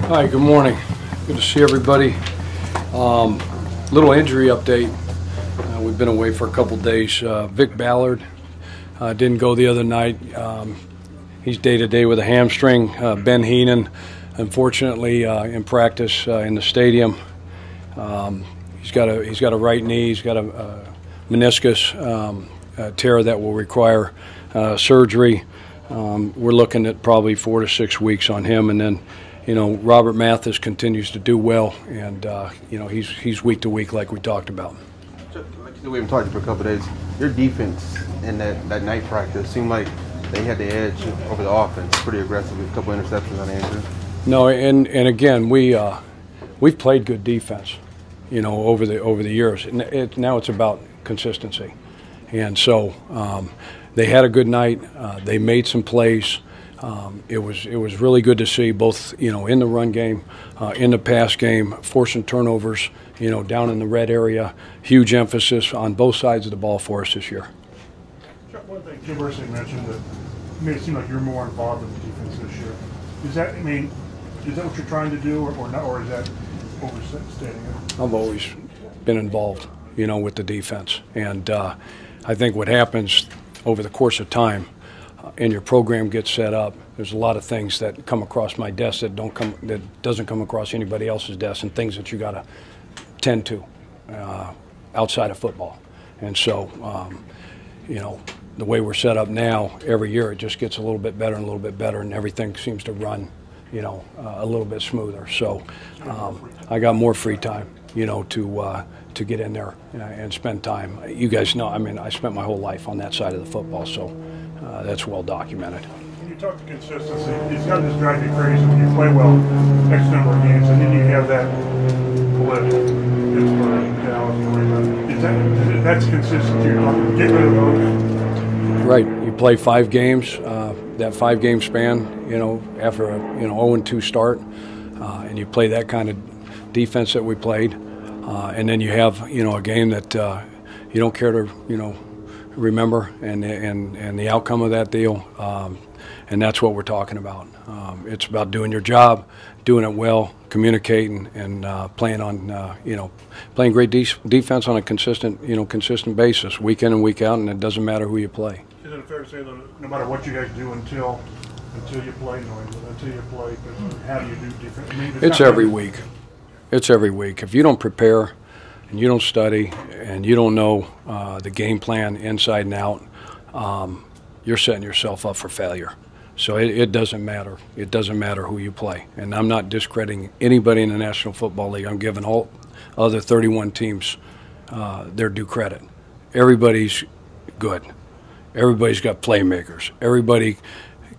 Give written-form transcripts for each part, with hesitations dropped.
Hi, good morning. Good to see everybody. Little injury update. We've been away for a couple days. Vic Ballard didn't go the other night. He's day-to-day with a hamstring. Ben Heenan, unfortunately, in practice in the stadium. He's got a right knee. He's got a meniscus tear that will require surgery. We're looking at probably 4 to 6 weeks on him, and then Robert Mathis continues to do well, and he's week to week like we talked about. We haven't talked for a couple of days. Your defense in that night practice seemed like they had the edge over the offense. Pretty aggressive, a couple interceptions on Andrew. No, and again we've played good defense, over the years. And now it's about consistency, and so they had a good night. They made some plays. It was really good to see both in the run game, in the pass game, forcing turnovers down in the red area. Huge emphasis on both sides of the ball for us this year. Chuck, one thing Jim Irsay mentioned that made it seem like you're more involved in the defense this year. Is that what you're trying to do, or not, or is that overstating it? I've always been involved, with the defense, and I think what happens over the course of time, and your program gets set up, there's a lot of things that come across my desk that doesn't come across anybody else's desk, and things that you got to tend to outside of football. And so, the way we're set up now, every year it just gets a little bit better and a little bit better, and everything seems to run, a little bit smoother. So I got more free time, to get in there and spend time. You guys know, I spent my whole life on that side of the football, so that's well documented. When you talk to consistency, it's got to just drive you crazy when you play well X number of games, and then you have that blip, Pittsburgh, Dallas, New England. That's consistency. You're get rid of those. Right. You play 5 games, that 5-game span, after a 0-2 start, and you play that kind of defense that we played, and then you have a game that you don't care to remember and the outcome of that deal, and that's what we're talking about. It's about doing your job, doing it well, communicating, and playing great defense on a consistent basis, week in and week out, and it doesn't matter who you play. Is it fair to say that no matter what you guys do until you play New England, until you play, how do you do different? It's every week. It's every week. If you don't prepare and you don't study and you don't know the game plan inside and out, you're setting yourself up for failure. So it doesn't matter. It doesn't matter who you play. And I'm not discrediting anybody in the National Football League. I'm giving all other 31 teams their due credit. Everybody's good. Everybody's got playmakers. Everybody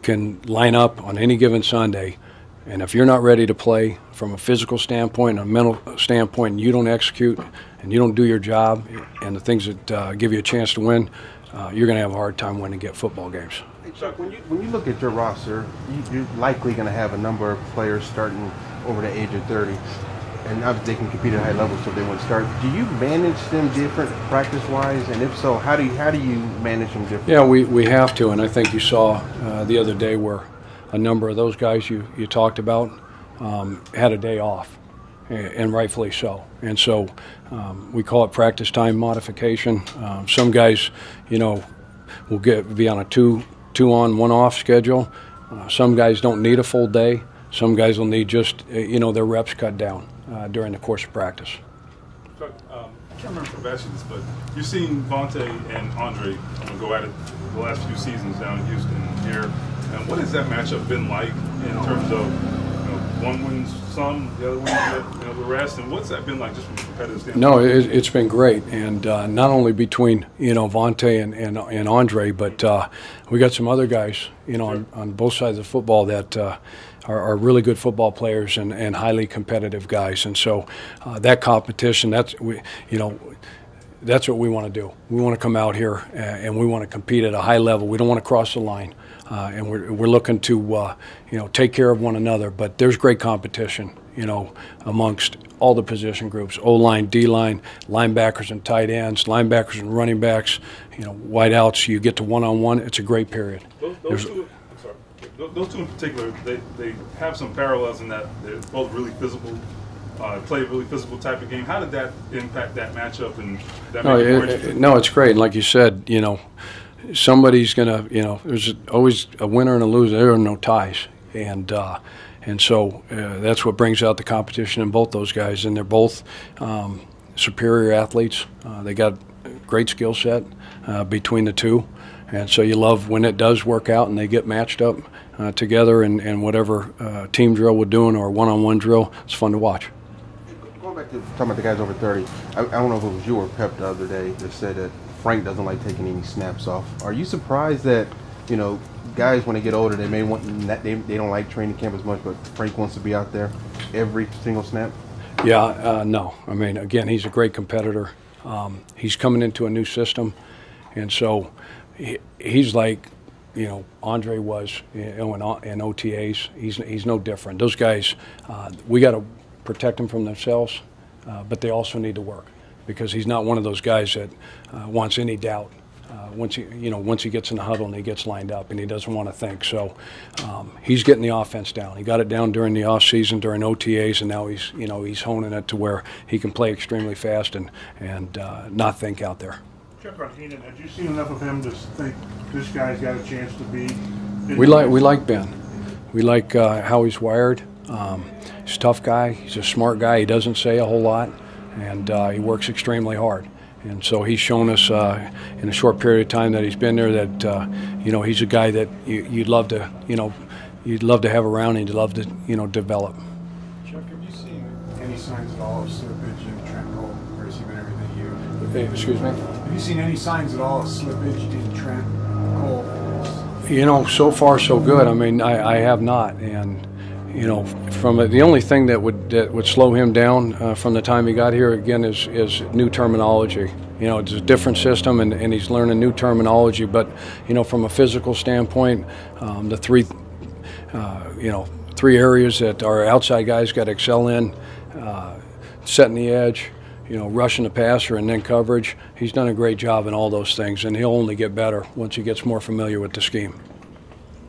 can line up on any given Sunday. And if you're not ready to play from a physical standpoint, a mental standpoint, and you don't execute and you don't do your job and the things that give you a chance to win, you're going to have a hard time winning football games. Hey Chuck, when you look at your roster, you're likely going to have a number of players starting over the age of 30. And obviously they can compete at high levels, so they want to start. Do you manage them different practice-wise? And if so, how do you manage them differently? Yeah, we have to, and I think you saw the other day where a number of those guys you talked about had a day off, and rightfully so. And so we call it practice time modification. Some guys, will be on a two on, 1 off schedule. Some guys don't need a full day. Some guys will need just their reps cut down during the course of practice. Chuck, I can't remember if I've asked you this, but you've seen Vontae and Andre go at it the last few seasons down in Houston here. And what has that matchup been like in terms of one wins some, the other wins the rest, and what's that been like just from a competitive standpoint? No, it's been great, and not only between Vontae and Andre, but we got some other guys on both sides of football that are really good football players and highly competitive guys, and so that competition, that's what we want to do. We want to come out here and we want to compete at a high level. We don't want to cross the line. And we're looking to take care of one another, but there's great competition amongst all the position groups: O-line, D-line, linebackers and tight ends, linebackers and running backs, wideouts. You get to one-on-one. It's a great period. Those two, I'm sorry. Those two in particular, they have some parallels in that they're both really physical, play a really physical type of game. How did that impact that matchup and that make it more interesting? No, it's great. And like you said, somebody's going to, there's always a winner and a loser. There are no ties. And so that's what brings out the competition in both those guys. And they're both superior athletes. They got a great skill set between the two. And so you love when it does work out and they get matched up together in whatever team drill we're doing or one-on-one drill. It's fun to watch. Going back to talking about the guys over 30, I don't know if it was you or Pep the other day that said that Frank doesn't like taking any snaps off. Are you surprised that, guys when they get older, they may want they don't like training camp as much, but Frank wants to be out there every single snap? Yeah, no. I mean, again, he's a great competitor. He's coming into a new system, and so he's like, Andre was in OTAs. He's no different. Those guys, we got to protect them from themselves, but they also need to work because he's not one of those guys that wants any doubt. Once he gets in the huddle and he gets lined up and he doesn't want to think. So he's getting the offense down. He got it down during the off season, during OTAs, and now he's honing it to where he can play extremely fast and not think out there. Chuck, on Heenan, had you seen enough of him to think this guy's got a chance to be? We like Ben. We like how he's wired. He's a tough guy. He's a smart guy. He doesn't say a whole lot, and he works extremely hard. And so he's shown us in a short period of time that he's been there that he's a guy that you'd love to have around and you'd love to develop. Chuck, have you seen any signs at all of slippage in Trent Cole, or has he been everything you? Excuse me? Have you seen any signs at all of slippage in Trent Cole? So far so good. I mean, I have not, and from the only thing that would slow him down from the time he got here again is new terminology. It's a different system, and he's learning new terminology. But from a physical standpoint, the three areas that our outside guys got to excel in: setting the edge, rushing the passer, and then coverage. He's done a great job in all those things, and he'll only get better once he gets more familiar with the scheme.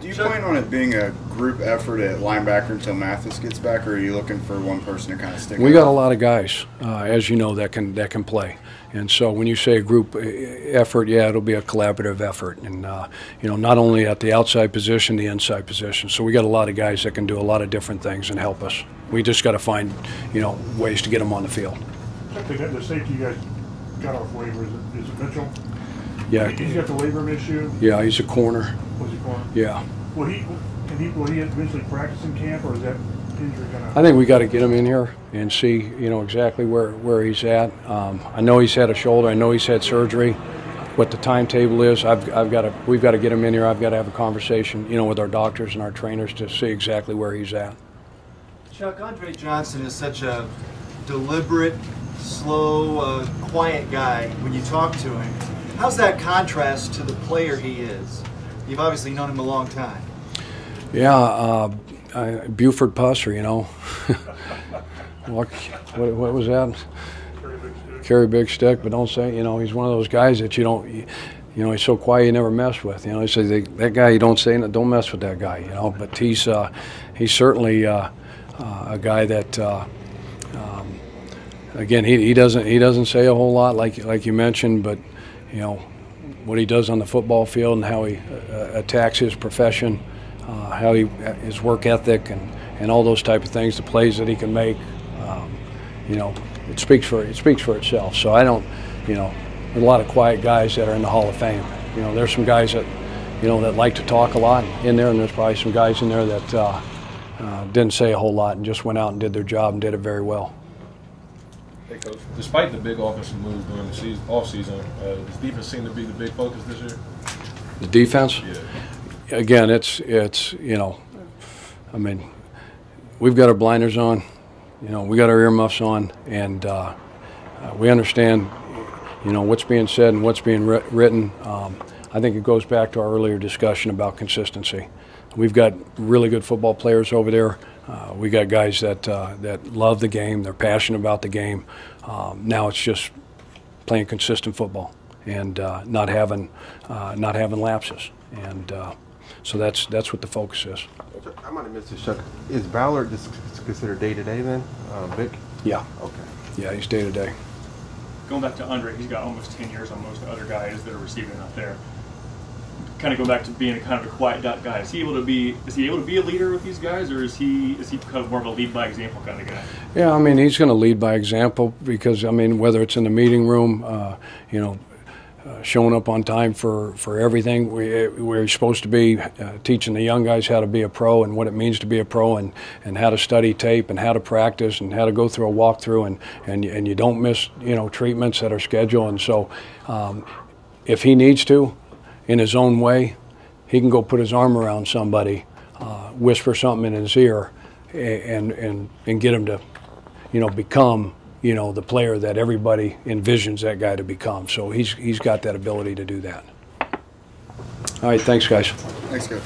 Do you plan on it being a group effort at linebacker until Mathis gets back, or are you looking for one person to kind of stick We out? got a lot of guys, as you know, that can play. And so when you say a group effort, yeah, it'll be a collaborative effort. And, not only at the outside position, the inside position. So we got a lot of guys that can do a lot of different things and help us. We just got to find, ways to get them on the field. The safety you guys got off waivers, is it Mitchell? Yeah. He's got the labrum issue. Yeah, he's a corner. Was he corner? Yeah. Will he eventually practice in camp, or is that injury going to? I think we got to get him in here and see, exactly where he's at. I know he's had a shoulder. I know he's had surgery. What the timetable is, we've got to get him in here. I've got to have a conversation, with our doctors and our trainers to see exactly where he's at. Chuck, Andre Johnson is such a deliberate, slow, quiet guy when you talk to him. How's that contrast to the player he is? You've obviously known him a long time. Yeah, Buford Pusser, what was that? Carry big stick, but don't say, he's one of those guys that you don't, he's so quiet you never mess with. He says that guy you don't say, don't mess with that guy, But he's certainly a guy that, again, he doesn't say a whole lot like you mentioned, but what he does on the football field and how he attacks his profession, his work ethic and all those type of things, the plays that he can make, it speaks for itself. So I don't, there's a lot of quiet guys that are in the Hall of Fame. There's some guys that, that like to talk a lot in there, and there's probably some guys in there that didn't say a whole lot and just went out and did their job and did it very well. Hey, Coach, despite the big offensive moves during the offseason, does defense seem to be the big focus this year? The defense? Yeah. Again, it's we've got our blinders on, we got our earmuffs on, and we understand, what's being said and what's being written. I think it goes back to our earlier discussion about consistency. We've got really good football players over there. We got guys that love the game. They're passionate about the game. Now it's just playing consistent football and not having lapses. And So that's what the focus is. I might have missed this, Chuck. Is Ballard just considered day-to-day then, Vic? Yeah. Okay. Yeah, he's day-to-day. Going back to Andre, he's got almost 10 years on most of the other guys that are receiving out there. Kind of go back to being a kind of a quiet guy. Is he able to be a leader with these guys, or is he kind of more of a lead by example kind of guy? Yeah, I mean, he's going to lead by example because, I mean, whether it's in the meeting room, showing up on time for everything. We're supposed to be teaching the young guys how to be a pro and what it means to be a pro, and how to study tape and how to practice and how to go through a walkthrough, and you don't miss treatments that are scheduled. And so if he needs to, in his own way, he can go put his arm around somebody, whisper something in his ear, and get him to become the player that everybody envisions that guy to become. So he's got that ability to do that. All right, thanks, guys. Thanks, Coach.